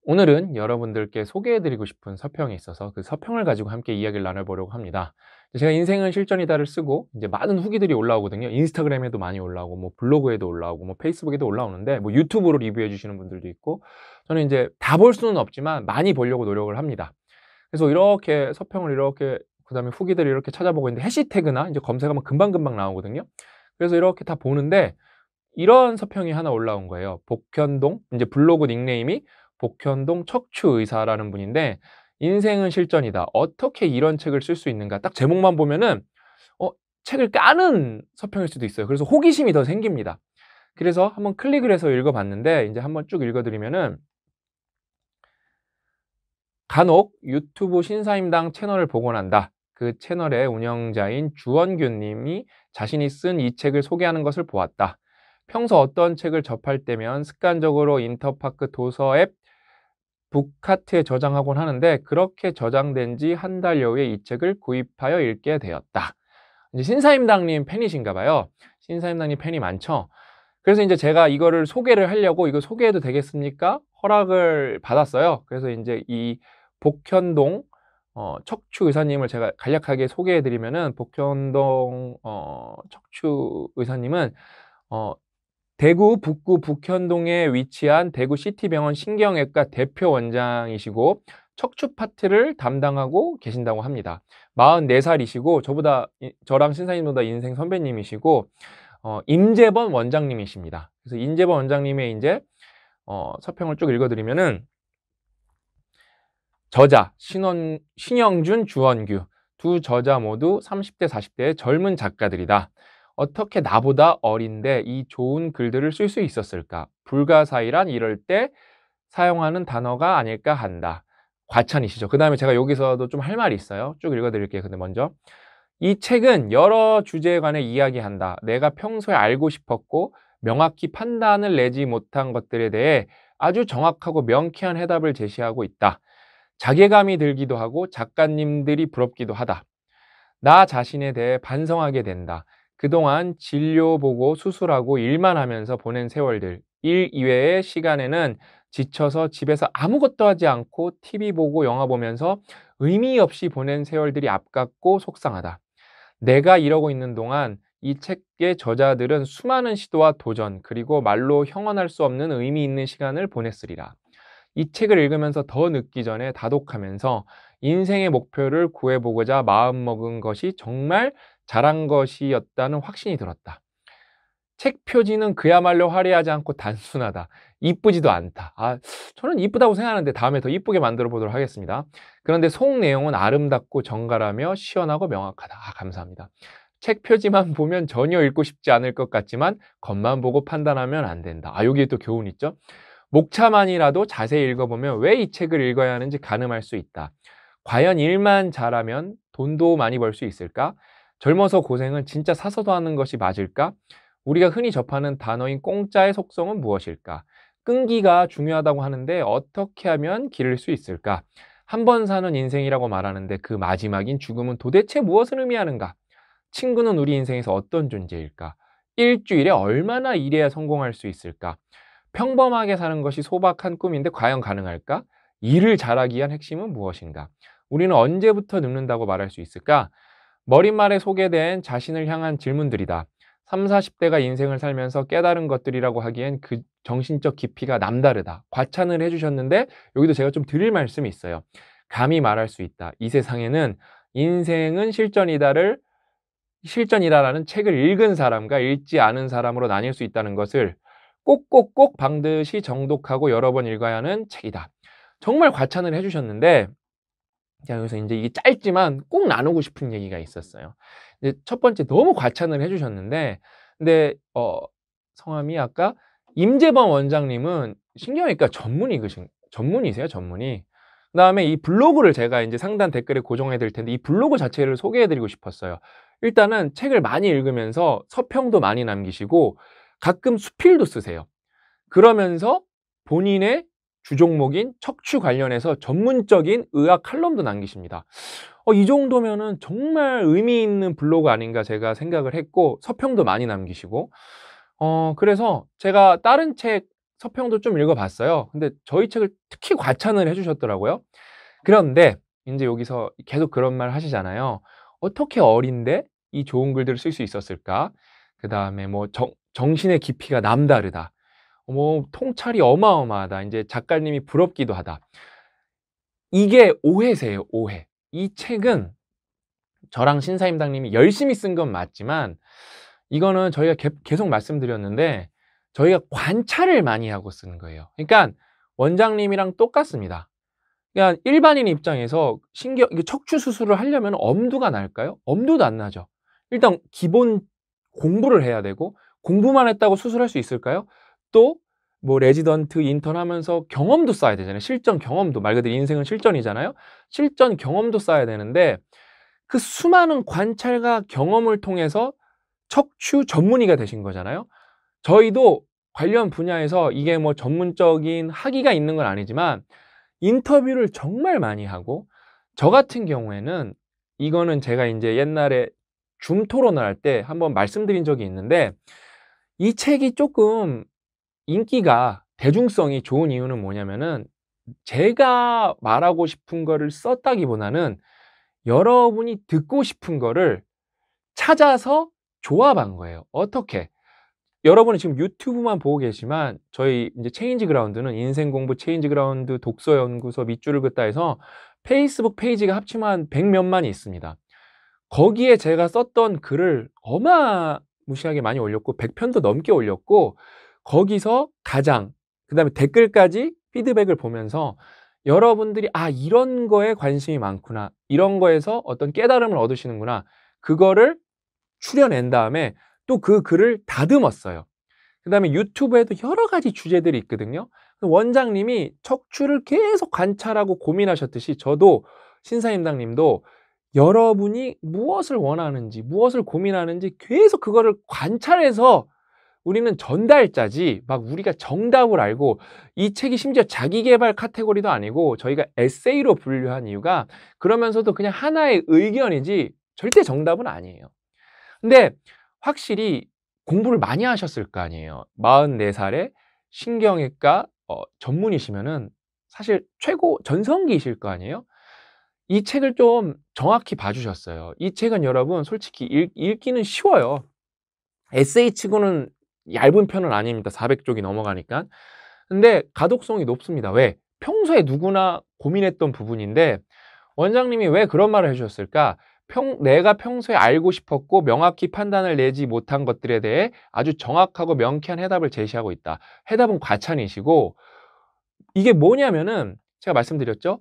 오늘은 여러분들께 소개해드리고 싶은 서평이 있어서 그 서평을 가지고 함께 이야기를 나눠보려고 합니다. 제가 인생은 실전이다를 쓰고 이제 많은 후기들이 올라오거든요. 인스타그램에도 많이 올라오고, 뭐 블로그에도 올라오고, 뭐 페이스북에도 올라오는데, 뭐 유튜브로 리뷰해 주시는 분들도 있고, 저는 이제 다 볼 수는 없지만 많이 보려고 노력을 합니다. 그래서 이렇게 서평을 이렇게, 그다음에 후기들을 이렇게 찾아보고 있는데, 해시태그나 이제 검색하면 금방금방 나오거든요. 그래서 이렇게 다 보는데 이런 서평이 하나 올라온 거예요. 복현동, 이제 블로그 닉네임이 복현동 척추의사라는 분인데, 인생은 실전이다, 어떻게 이런 책을 쓸 수 있는가, 딱 제목만 보면은 어, 책을 까는 서평일 수도 있어요. 그래서 호기심이 더 생깁니다. 그래서 한번 클릭을 해서 읽어봤는데, 이제 한번 쭉 읽어드리면은, 간혹 유튜브 신사임당 채널을 보곤 한다. 그 채널의 운영자인 주원규 님이 자신이 쓴 이 책을 소개하는 것을 보았다. 평소 어떤 책을 접할 때면 습관적으로 인터파크 도서 앱 북카트에 저장하곤 하는데, 그렇게 저장된 지 한 달여후에 이 책을 구입하여 읽게 되었다. 이제 신사임당님 팬이신가 봐요. 신사임당님 팬이 많죠. 그래서 이제 제가 이거를 소개를 하려고, 이거 소개해도 되겠습니까? 허락을 받았어요. 그래서 이제 이 복현동 척추 의사님을 제가 간략하게 소개해 드리면은, 복현동 척추 의사님은 대구 북구 북현동에 위치한 대구시티병원 신경외과 대표 원장이시고 척추 파트를 담당하고 계신다고 합니다. 44살이시고 저랑 신사님보다 인생 선배님이시고 임재범 원장님이십니다. 그래서 임재범 원장님의 이제 서평을 쭉 읽어드리면은, 저자 신영준, 주원규 두 저자 모두 30대 40대의 젊은 작가들이다. 어떻게 나보다 어린데 이 좋은 글들을 쓸 수 있었을까? 불가사의란 이럴 때 사용하는 단어가 아닐까 한다. 과찬이시죠. 그 다음에 제가 여기서도 좀 할 말이 있어요. 쭉 읽어드릴게요. 근데 먼저, 이 책은 여러 주제에 관해 이야기한다. 내가 평소에 알고 싶었고 명확히 판단을 내지 못한 것들에 대해 아주 정확하고 명쾌한 해답을 제시하고 있다. 자괴감이 들기도 하고 작가님들이 부럽기도 하다. 나 자신에 대해 반성하게 된다. 그동안 진료 보고 수술하고 일만 하면서 보낸 세월들, 일 이외의 시간에는 지쳐서 집에서 아무것도 하지 않고 TV 보고 영화 보면서 의미 없이 보낸 세월들이 아깝고 속상하다. 내가 이러고 있는 동안 이 책의 저자들은 수많은 시도와 도전, 그리고 말로 형언할 수 없는 의미 있는 시간을 보냈으리라. 이 책을 읽으면서 더 늦기 전에 다독하면서 인생의 목표를 구해보고자 마음먹은 것이 정말 잘한 것이었다는 확신이 들었다. 책 표지는 그야말로 화려하지 않고 단순하다. 이쁘지도 않다. 저는 이쁘다고 생각하는데 다음에 더 이쁘게 만들어 보도록 하겠습니다. 그런데 속 내용은 아름답고 정갈하며 시원하고 명확하다. 감사합니다. 책 표지만 보면 전혀 읽고 싶지 않을 것 같지만 겉만 보고 판단하면 안 된다. 여기에 또 교훈 있죠. 목차만이라도 자세히 읽어보면 왜 이 책을 읽어야 하는지 가늠할 수 있다. 과연 일만 잘하면 돈도 많이 벌 수 있을까? 젊어서 고생은 진짜 사서도 하는 것이 맞을까? 우리가 흔히 접하는 단어인 공짜의 속성은 무엇일까? 끈기가 중요하다고 하는데 어떻게 하면 기를 수 있을까? 한 번 사는 인생이라고 말하는데 그 마지막인 죽음은 도대체 무엇을 의미하는가? 친구는 우리 인생에서 어떤 존재일까? 일주일에 얼마나 일해야 성공할 수 있을까? 평범하게 사는 것이 소박한 꿈인데 과연 가능할까? 일을 잘하기 위한 핵심은 무엇인가? 우리는 언제부터 늙는다고 말할 수 있을까? 머릿말에 소개된 자신을 향한 질문들이다. 30, 40대가 인생을 살면서 깨달은 것들이라고 하기엔 그 정신적 깊이가 남다르다. 과찬을 해주셨는데 여기도 제가 좀 드릴 말씀이 있어요. 감히 말할 수 있다. 이 세상에는 인생은 실전이다라는 책을 읽은 사람과 읽지 않은 사람으로 나뉠 수 있다는 것을 꼭꼭꼭 반드시 정독하고 여러 번 읽어야 하는 책이다. 정말 과찬을 해주셨는데, 제가 여기서 이제 이게 짧지만 꼭 나누고 싶은 얘기가 있었어요. 이제 첫 번째, 너무 과찬을 해주셨는데, 근데 성함이 아까 임재범 원장님은 신경외과 전문의세요, 전문의. 그다음에 이 블로그를 제가 이제 상단 댓글에 고정해 드릴 텐데, 이 블로그 자체를 소개해 드리고 싶었어요. 일단은 책을 많이 읽으면서 서평도 많이 남기시고 가끔 수필도 쓰세요. 그러면서 본인의 주종목인 척추 관련해서 전문적인 의학 칼럼도 남기십니다. 이 정도면은 정말 의미 있는 블로그 아닌가 제가 생각을 했고, 서평도 많이 남기시고, 그래서 제가 다른 책 서평도 좀 읽어봤어요. 근데 저희 책을 특히 과찬을 해주셨더라고요. 그런데 이제 여기서 계속 그런 말 하시잖아요. 어떻게 어린데 이 좋은 글들을 쓸 수 있었을까? 그 다음에 뭐 정신의 깊이가 남다르다. 뭐 통찰이 어마어마하다. 이제 작가님이 부럽기도 하다. 이게 오해세요, 오해. 이 책은 저랑 신사임당님이 열심히 쓴 건 맞지만, 이거는 저희가 계속 말씀드렸는데 저희가 관찰을 많이 하고 쓰는 거예요. 그러니까 원장님이랑 똑같습니다. 그러니까 일반인 입장에서 척추 수술을 하려면 엄두가 날까요? 엄두도 안 나죠. 일단 기본 공부를 해야 되고, 공부만 했다고 수술할 수 있을까요? 또 뭐 레지던트, 인턴 하면서 경험도 쌓아야 되잖아요. 실전 경험도, 말 그대로 인생은 실전이잖아요. 실전 경험도 쌓아야 되는데, 그 수많은 관찰과 경험을 통해서 척추 전문의가 되신 거잖아요. 저희도 관련 분야에서 이게 뭐 전문적인 학위가 있는 건 아니지만 인터뷰를 정말 많이 하고, 저 같은 경우에는 이거는 제가 이제 옛날에 줌 토론을 할 때 한번 말씀드린 적이 있는데, 이 책이 조금 인기가, 대중성이 좋은 이유는 뭐냐면은 제가 말하고 싶은 거를 썼다기보다는 여러분이 듣고 싶은 거를 찾아서 조합한 거예요. 어떻게? 여러분이 지금 유튜브만 보고 계시지만 저희 이제 체인지 그라운드는 인생 공부 체인지 그라운드 독서 연구소 밑줄을 긋다 해서 페이스북 페이지가 합치면 100몇만이 있습니다. 거기에 제가 썼던 글을 어마무시하게 많이 올렸고 100편도 넘게 올렸고, 거기서 가장, 그다음에 댓글까지 피드백을 보면서 여러분들이 이런 거에 관심이 많구나, 이런 거에서 어떤 깨달음을 얻으시는구나, 그거를 추려낸 다음에 또 그 글을 다듬었어요. 그 다음에 유튜브에도 여러 가지 주제들이 있거든요. 원장님이 척추를 계속 관찰하고 고민하셨듯이 저도, 신사임당님도 여러분이 무엇을 원하는지, 무엇을 고민하는지 계속 그거를 관찰해서, 우리는 전달자지 막 우리가 정답을 알고, 이 책이 심지어 자기계발 카테고리도 아니고 저희가 에세이로 분류한 이유가, 그러면서도 그냥 하나의 의견이지 절대 정답은 아니에요. 근데 확실히 공부를 많이 하셨을 거 아니에요. 44살에 신경외과 전문이시면은 사실 최고 전성기이실 거 아니에요. 이 책을 좀 정확히 봐주셨어요. 이 책은 여러분 솔직히 읽기는 쉬워요. 에세이치고는 얇은 편은 아닙니다. 400쪽이 넘어가니까. 근데 가독성이 높습니다. 왜? 평소에 누구나 고민했던 부분인데, 원장님이 왜 그런 말을 해주셨을까? 내가 평소에 알고 싶었고 명확히 판단을 내지 못한 것들에 대해 아주 정확하고 명쾌한 해답을 제시하고 있다. 해답은 과찬이시고, 이게 뭐냐면은 제가 말씀드렸죠.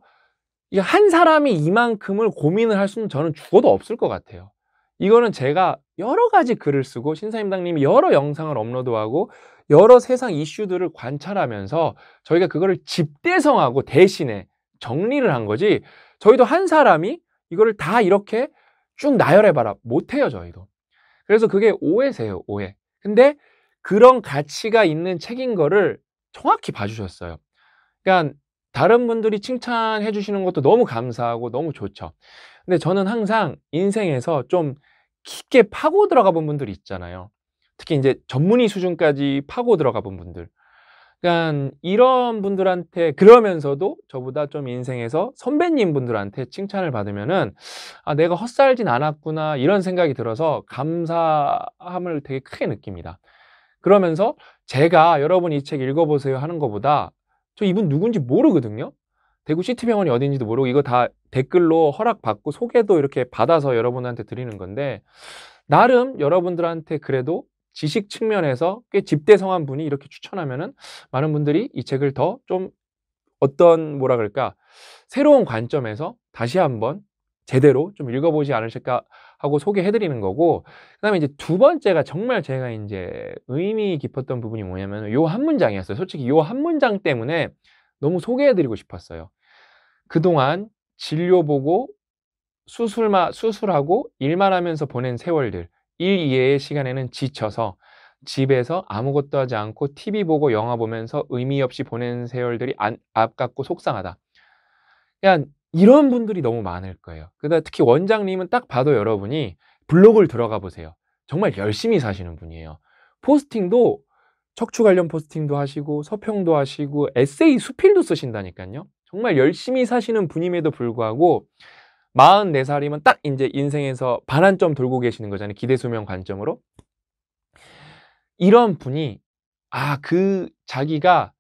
이게 한 사람이 이만큼을 고민을 할 수는 저는 죽어도 없을 것 같아요. 이거는 제가 여러 가지 글을 쓰고 신사임당님이 여러 영상을 업로드하고 여러 세상 이슈들을 관찰하면서 저희가 그거를 집대성하고 대신에 정리를 한 거지, 저희도 한 사람이 이거를 다 이렇게 쭉 나열해봐라 못해요, 저희도. 그래서 그게 오해세요, 오해. 근데 그런 가치가 있는 책인 거를 정확히 봐주셨어요. 그러니까 다른 분들이 칭찬해 주시는 것도 너무 감사하고 너무 좋죠. 근데 저는 항상 인생에서 좀 깊게 파고 들어가 본 분들이 있잖아요. 특히 이제 전문의 수준까지 파고 들어가 본 분들. 그러니까 이런 분들한테, 그러면서도 저보다 좀 인생에서 선배님 분들한테 칭찬을 받으면은 내가 헛살진 않았구나, 이런 생각이 들어서 감사함을 되게 크게 느낍니다. 그러면서 제가 여러분 이 책 읽어보세요 하는 것보다, 저 이분 누군지 모르거든요. 대구 시티병원이 어딘지도 모르고, 이거 다 댓글로 허락받고 소개도 이렇게 받아서 여러분한테 드리는 건데, 나름 여러분들한테 그래도 지식 측면에서 꽤 집대성한 분이 이렇게 추천하면은 많은 분들이 이 책을 더 좀 어떤, 뭐라 그럴까, 새로운 관점에서 다시 한번 제대로 좀 읽어보지 않으실까 하고 소개해드리는 거고, 그다음에 이제 두 번째가 정말 제가 이제 의미 깊었던 부분이 뭐냐면 요 한 문장이었어요. 솔직히 요 한 문장 때문에 너무 소개해드리고 싶었어요. 그동안 진료 보고 수술하고 일만 하면서 보낸 세월들, 일 이외의 시간에는 지쳐서 집에서 아무것도 하지 않고 TV 보고 영화 보면서 의미 없이 보낸 세월들이 아깝고 속상하다. 그냥 이런 분들이 너무 많을 거예요. 그다음 특히 원장님은 딱 봐도 여러분이 블로그를 들어가 보세요. 정말 열심히 사시는 분이에요. 포스팅도 척추 관련 포스팅도 하시고 서평도 하시고 에세이 수필도 쓰신다니까요. 정말 열심히 사시는 분임에도 불구하고 44살이면 딱 이제 인생에서 반환점 돌고 계시는 거잖아요. 기대수명 관점으로. 이런 분이 자기가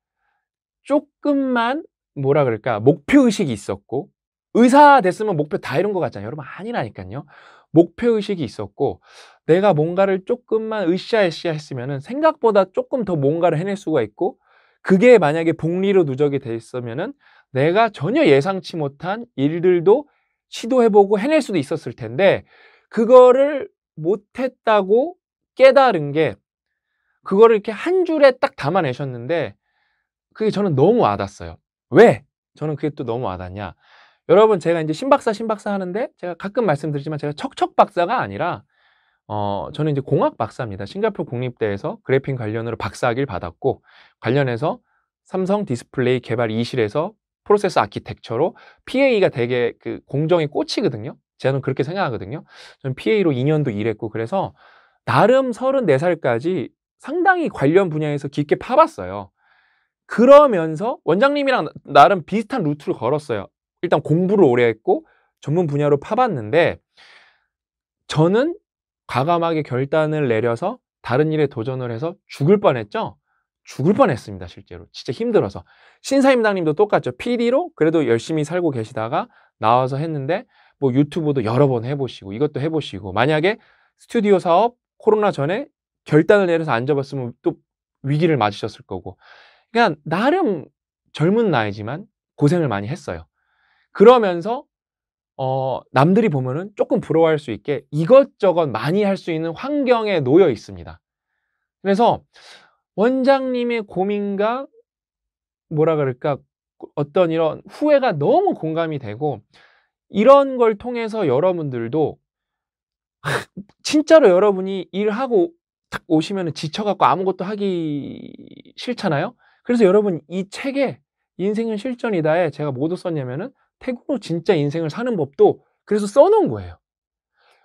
조금만 뭐라 그럴까 목표의식이 있었고, 의사 됐으면 목표 다 이룬 것 같잖아요. 여러분 아니라니까요. 목표의식이 있었고 내가 뭔가를 조금만 으쌰으쌰 했으면은 생각보다 조금 더 뭔가를 해낼 수가 있고, 그게 만약에 복리로 누적이 돼 있으면은 내가 전혀 예상치 못한 일들도 시도해보고 해낼 수도 있었을 텐데, 그거를 못했다고 깨달은 게, 그거를 이렇게 한 줄에 딱 담아내셨는데 그게 저는 너무 와닿았어요. 왜? 저는 그게 또 너무 와닿냐? 여러분 제가 이제 신박사 하는데 제가 가끔 말씀드리지만 제가 척척 박사가 아니라 저는 이제 공학 박사입니다. 싱가포르 국립대에서 그래픽 관련으로 박사학위를 받았고, 관련해서 삼성 디스플레이 개발 2실에서 프로세스 아키텍처로 PA가 되게 그 공정의 꽃이거든요. 저는 그렇게 생각하거든요. 저는 PA로 2년도 일했고, 그래서 나름 34살까지 상당히 관련 분야에서 깊게 파봤어요. 그러면서 원장님이랑 나름 비슷한 루트를 걸었어요. 일단 공부를 오래 했고 전문 분야로 파봤는데, 저는 과감하게 결단을 내려서 다른 일에 도전을 해서 죽을 뻔했죠. 죽을 뻔했습니다. 실제로 진짜 힘들어서. 신사임당님도 똑같죠. PD로 그래도 열심히 살고 계시다가 나와서 했는데, 뭐 유튜브도 여러 번 해보시고 이것도 해보시고, 만약에 스튜디오 사업 코로나 전에 결단을 내려서 안 접었으면 또 위기를 맞으셨을 거고. 그냥 나름 젊은 나이지만 고생을 많이 했어요. 그러면서 남들이 보면은 조금 부러워할 수 있게 이것저것 많이 할 수 있는 환경에 놓여 있습니다. 그래서 원장님의 고민과 뭐라 그럴까, 어떤 이런 후회가 너무 공감이 되고, 이런 걸 통해서 여러분들도 진짜로 여러분이 일하고 딱 오시면 지쳐갖고 아무것도 하기 싫잖아요. 그래서 여러분 이 책에 인생은 실전이다에 제가 뭐도 썼냐면은 태국으로 진짜 인생을 사는 법도 그래서 써놓은 거예요.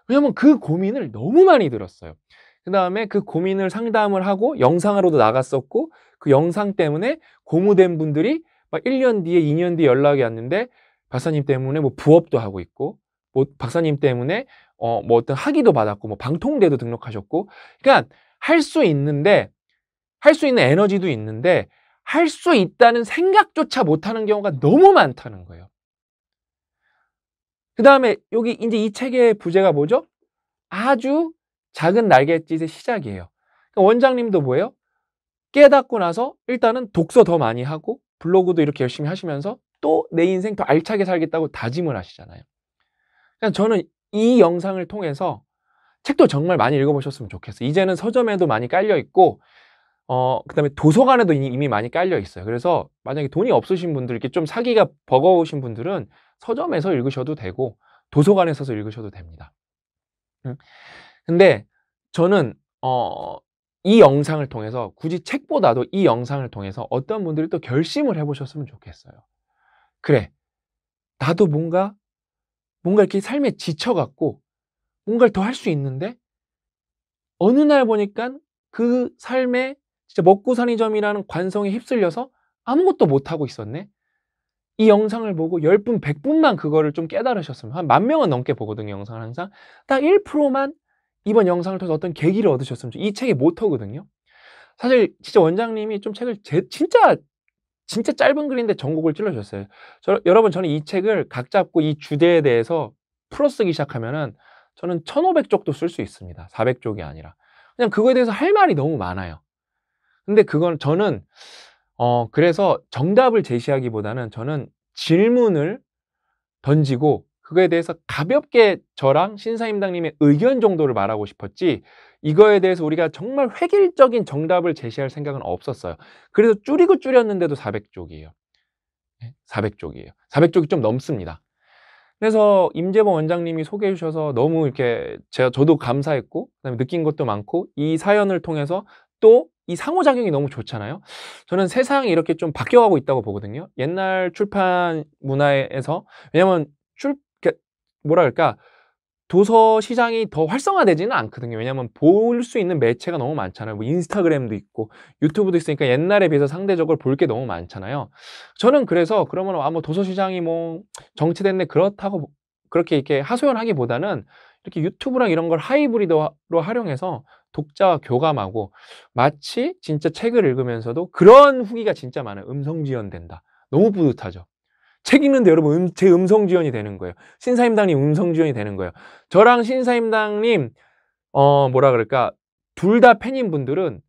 왜냐면 그 고민을 너무 많이 들었어요. 그 다음에 그 고민을 상담을 하고 영상으로도 나갔었고, 그 영상 때문에 고무된 분들이 막 1년 뒤에 2년 뒤에 연락이 왔는데, 박사님 때문에 뭐 부업도 하고 있고, 뭐 박사님 때문에 뭐 어떤 학위도 받았고, 뭐 방통대도 등록하셨고, 그러니까 할 수 있는데, 할 수 있는 에너지도 있는데 할 수 있다는 생각조차 못하는 경우가 너무 많다는 거예요. 그 다음에 여기 이제 이 책의 부제가 뭐죠? 아주 작은 날갯짓의 시작이에요. 그러니까 원장님도 뭐예요? 깨닫고 나서 일단은 독서 더 많이 하고 블로그도 이렇게 열심히 하시면서 또 내 인생 더 알차게 살겠다고 다짐을 하시잖아요. 그러니까 저는 이 영상을 통해서 책도 정말 많이 읽어보셨으면 좋겠어요. 이제는 서점에도 많이 깔려 있고, 그다음에 도서관에도 이미 많이 깔려 있어요. 그래서 만약에 돈이 없으신 분들, 이렇게 좀 사기가 버거우신 분들은 서점에서 읽으셔도 되고 도서관에서 읽으셔도 됩니다. 근데 저는 이 영상을 통해서, 굳이 책보다도 이 영상을 통해서 어떤 분들이 또 결심을 해보셨으면 좋겠어요. 그래, 나도 뭔가 이렇게 삶에 지쳐갖고 뭔가를 더 할 수 있는데 어느 날 보니까 그 삶에 진짜 먹고 사는 점이라는 관성에 휩쓸려서 아무것도 못하고 있었네. 이 영상을 보고 10분, 100분만 그거를 좀 깨달으셨으면, 한 10,000명은 넘게 보거든요, 영상을 항상. 딱 1%만 이번 영상을 통해서 어떤 계기를 얻으셨으면 이 책의 모토거든요. 사실 진짜 원장님이 좀 책을 진짜 짧은 글인데 전곡을 찔러주셨어요. 여러분, 저는 이 책을 각 잡고 이 주제에 대해서 풀어쓰기 시작하면은 저는 1,500쪽도 쓸 수 있습니다. 400쪽이 아니라. 그냥 그거에 대해서 할 말이 너무 많아요. 근데 그건 저는 그래서 정답을 제시하기보다는 저는 질문을 던지고 그거에 대해서 가볍게 저랑 신사임당님의 의견 정도를 말하고 싶었지, 이거에 대해서 우리가 정말 획일적인 정답을 제시할 생각은 없었어요. 그래서 줄이고 줄였는데도 400쪽이에요. 400쪽이에요. 400쪽이 좀 넘습니다. 그래서 임재범 원장님이 소개해 주셔서 너무 이렇게 저도 감사했고, 그다음에 느낀 것도 많고, 이 사연을 통해서 또 이 상호작용이 너무 좋잖아요. 저는 세상이 이렇게 좀 바뀌어가고 있다고 보거든요. 옛날 출판 문화에서 왜냐면 뭐라 그럴까 도서 시장이 더 활성화되지는 않거든요. 왜냐하면 볼 수 있는 매체가 너무 많잖아요. 뭐 인스타그램도 있고 유튜브도 있으니까 옛날에 비해서 상대적으로 볼 게 너무 많잖아요. 저는 그래서 그러면 뭐 도서 시장이 뭐 정체됐네 그렇다고 그렇게 이렇게 하소연하기보다는 이렇게 유튜브랑 이런 걸 하이브리드로 활용해서 독자와 교감하고 마치 진짜 책을 읽으면서도 그런 후기가 진짜 많아요. 음성 지연된다. 너무 뿌듯하죠. 책 읽는데 여러분 제 음성 지원이 되는 거예요. 신사임당님 음성 지원이 되는 거예요. 저랑 신사임당님 뭐라 그럴까 둘 다 팬인 분들은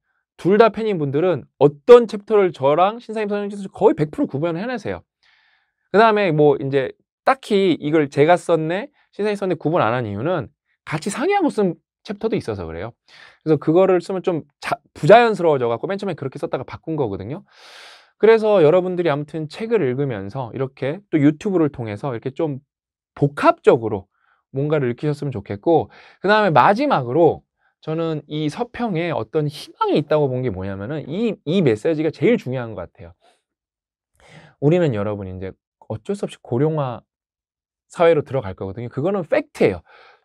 어떤 챕터를 저랑 신사임당님께서 거의 100% 구분을 해내세요. 그 다음에 뭐 이제 딱히 이걸 제가 썼네 신사임당이 썼네 구분 안 한 이유는 같이 상의하고 쓴 챕터도 있어서 그래요. 그래서 그거를 쓰면 좀 부자연스러워져 갖고 맨 처음에 그렇게 썼다가 바꾼 거거든요. 그래서 여러분들이 아무튼 책을 읽으면서 이렇게 또 유튜브를 통해서 이렇게 좀 복합적으로 뭔가를 읽히셨으면 좋겠고, 그 다음에 마지막으로 저는 이 서평에 어떤 희망이 있다고 본 게 뭐냐면은 이 메시지가 제일 중요한 것 같아요. 우리는 여러분 이제 어쩔 수 없이 고령화 사회로 들어갈 거거든요. 그거는 팩트예요.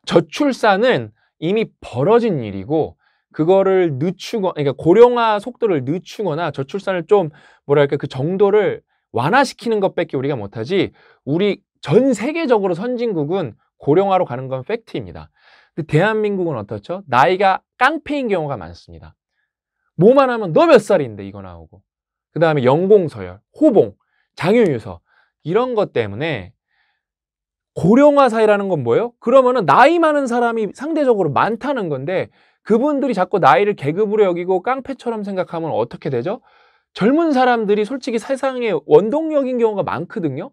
저출산은 이미 벌어진 일이고 그거를 늦추고 그러니까 고령화 속도를 늦추거나 저출산을 좀 뭐랄까 그 정도를 완화시키는 것밖에 우리가 못하지 우리 전 세계적으로 선진국은 고령화로 가는 건 팩트입니다. 근데 대한민국은 어떻죠? 나이가 깡패인 경우가 많습니다. 뭐만 하면 너 몇 살인데 이거 나오고 그 다음에 연공서열, 호봉, 장유유서 이런 것 때문에 고령화 사회라는 건 뭐예요? 그러면은 나이 많은 사람이 상대적으로 많다는 건데 그분들이 자꾸 나이를 계급으로 여기고 깡패처럼 생각하면 어떻게 되죠? 젊은 사람들이 솔직히 세상의 원동력인 경우가 많거든요.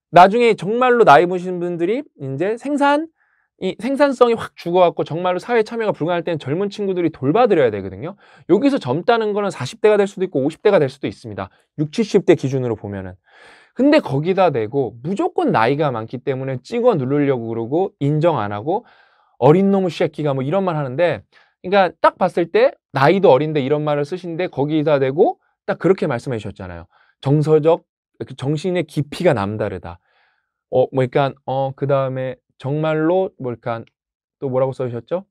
나중에 정말로 나이 드신 분들이 이제 생산성이 확 죽어갖고 정말로 사회 참여가 불가능할 때는 젊은 친구들이 돌봐드려야 되거든요. 여기서 젊다는 거는 40대가 될 수도 있고 50대가 될 수도 있습니다. 60, 70대 기준으로 보면은. 근데 거기다 대고 무조건 나이가 많기 때문에 찍어 누르려고 그러고 인정 안 하고 어린 놈의 새끼가 뭐 이런 말 하는데 그러니까 딱 봤을 때 나이도 어린데 이런 말을 쓰신데 거기다 대고 딱 그렇게 말씀해 주셨잖아요. 정서적 정신의 깊이가 남다르다. 그러니까 그 다음에 정말로 뭐랄까 또 뭐라고 써주셨죠?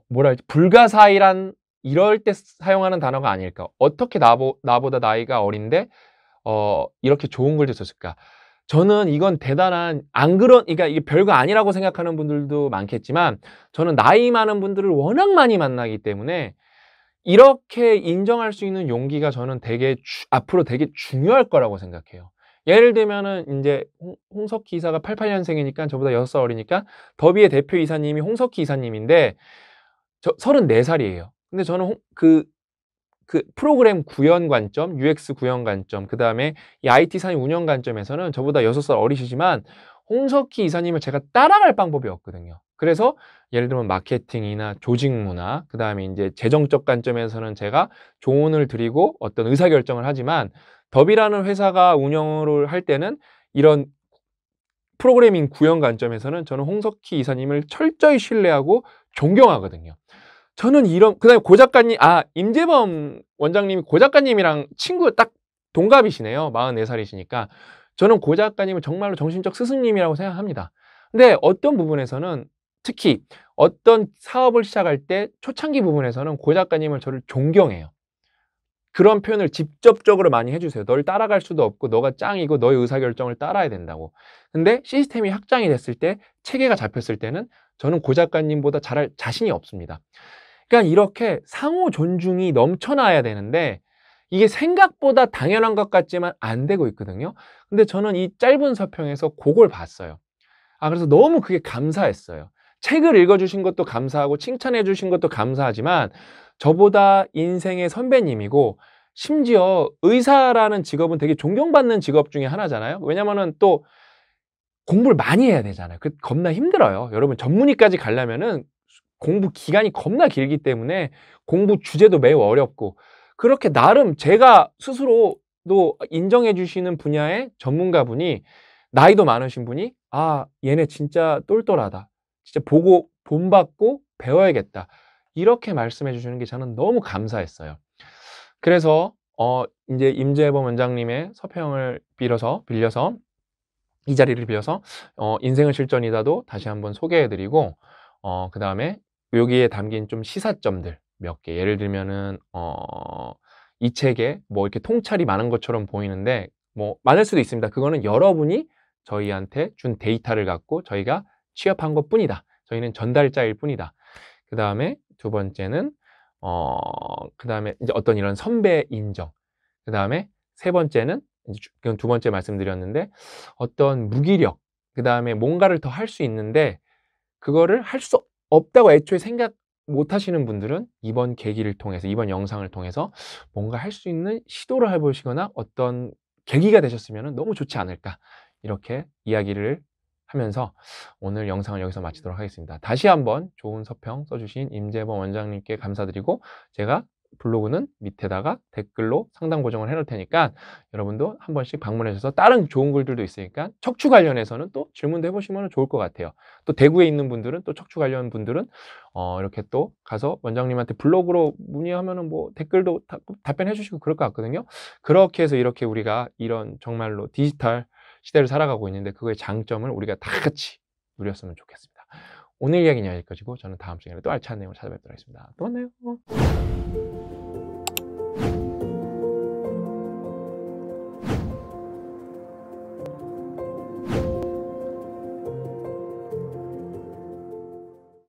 뭐라 했지? 불가사의란 이럴 때 사용하는 단어가 아닐까. 어떻게 나보다 나이가 어린데 이렇게 좋은 글도 썼을까? 저는 이건 대단한 그러니까 이게 별거 아니라고 생각하는 분들도 많겠지만 저는 나이 많은 분들을 워낙 많이 만나기 때문에 이렇게 인정할 수 있는 용기가 저는 앞으로 되게 중요할 거라고 생각해요. 예를 들면은 이제 홍석희 이사가 88년생이니까 저보다 6살 어리니까 더비의 대표 이사님이 홍석희 이사님인데 저 34살이에요. 근데 저는 그 프로그램 구현 관점, UX 구현 관점, 그 다음에 이 IT 산업 운영 관점에서는 저보다 6살 어리시지만 홍석희 이사님을 제가 따라갈 방법이 없거든요. 그래서 예를 들면 마케팅이나 조직 문화, 그 다음에 이제 재정적 관점에서는 제가 조언을 드리고 어떤 의사결정을 하지만 더비라는 회사가 운영을 할 때는 이런 프로그래밍 구현 관점에서는 저는 홍석희 이사님을 철저히 신뢰하고 존경하거든요. 저는 그다음에 고 작가님, 임재범 원장님이 고 작가님이랑 친구 딱 동갑이시네요. 44살이시니까. 저는 고 작가님을 정말로 정신적 스승님이라고 생각합니다. 근데 어떤 부분에서는 특히 어떤 사업을 시작할 때 초창기 부분에서는 고 작가님을 저를 존경해요. 그런 표현을 직접적으로 많이 해주세요. 널 따라갈 수도 없고 너가 짱이고 너의 의사결정을 따라야 된다고. 근데 시스템이 확장이 됐을 때 체계가 잡혔을 때는 저는 고 작가님보다 잘할 자신이 없습니다. 그러니까 이렇게 상호 존중이 넘쳐나야 되는데 이게 생각보다 당연한 것 같지만 안 되고 있거든요. 근데 저는 이 짧은 서평에서 그걸 봤어요. 그래서 너무 그게 감사했어요. 책을 읽어주신 것도 감사하고 칭찬해 주신 것도 감사하지만 저보다 인생의 선배님이고 심지어 의사라는 직업은 되게 존경받는 직업 중에 하나잖아요. 왜냐면은 또 공부를 많이 해야 되잖아요. 겁나 힘들어요. 여러분 전문의까지 가려면은 공부 기간이 겁나 길기 때문에 공부 주제도 매우 어렵고 그렇게 나름 제가 스스로도 인정해 주시는 분야의 전문가분이 나이도 많으신 분이 얘네 진짜 똘똘하다. 진짜 보고 본받고 배워야겠다. 이렇게 말씀해 주시는 게 저는 너무 감사했어요. 그래서 인제 임재범 원장님의 서평을 빌려서 이 자리를 빌려서 인생은 실전이다도 다시 한번 소개해 드리고, 그다음에 여기에 담긴 좀 시사점들 몇 개, 예를 들면은 이 책에 뭐 이렇게 통찰이 많은 것처럼 보이는데 뭐 많을 수도 있습니다. 그거는 여러분이 저희한테 준 데이터를 갖고 저희가 취합한 것뿐이다. 저희는 전달자일 뿐이다. 그다음에 두 번째는 그다음에 인제 어떤 이런 선배 인정. 그다음에 세 번째는 이제 그건 두 번째 말씀드렸는데, 어떤 무기력, 그다음에 뭔가를 더 할 수 있는데 그거를 할 수 없다고 애초에 생각 못 하시는 분들은 이번 계기를 통해서, 이번 영상을 통해서 뭔가 할 수 있는 시도를 해 보시거나 어떤 계기가 되셨으면은 너무 좋지 않을까, 이렇게 이야기를 하면서 오늘 영상을 여기서 마치도록 하겠습니다. 다시 한번 좋은 서평 써 주신 임재범 원장님께 감사드리고, 제가 블로그는 밑에다가 댓글로 상담 고정을 해 놓을 테니까 여러분도 한 번씩 방문해 주셔서, 다른 좋은 글들도 있으니까 척추 관련해서는 또 질문도 해 보시면 좋을 것 같아요. 또 대구에 있는 분들은, 또 척추 관련 분들은 이렇게 또 가서 원장님한테 블로그로 문의하면은 뭐 댓글도 답변해 주시고 그럴 것 같거든요. 그렇게 해서 이렇게 우리가 이런 정말로 디지털 시대를 살아가고 있는데 그거의 장점을 우리가 다 같이 누렸으면 좋겠습니다. 오늘 이야기는 여기까지고, 저는 다음 시간에 또 알찬 내용을 찾아뵙도록 하겠습니다. 또 만나요.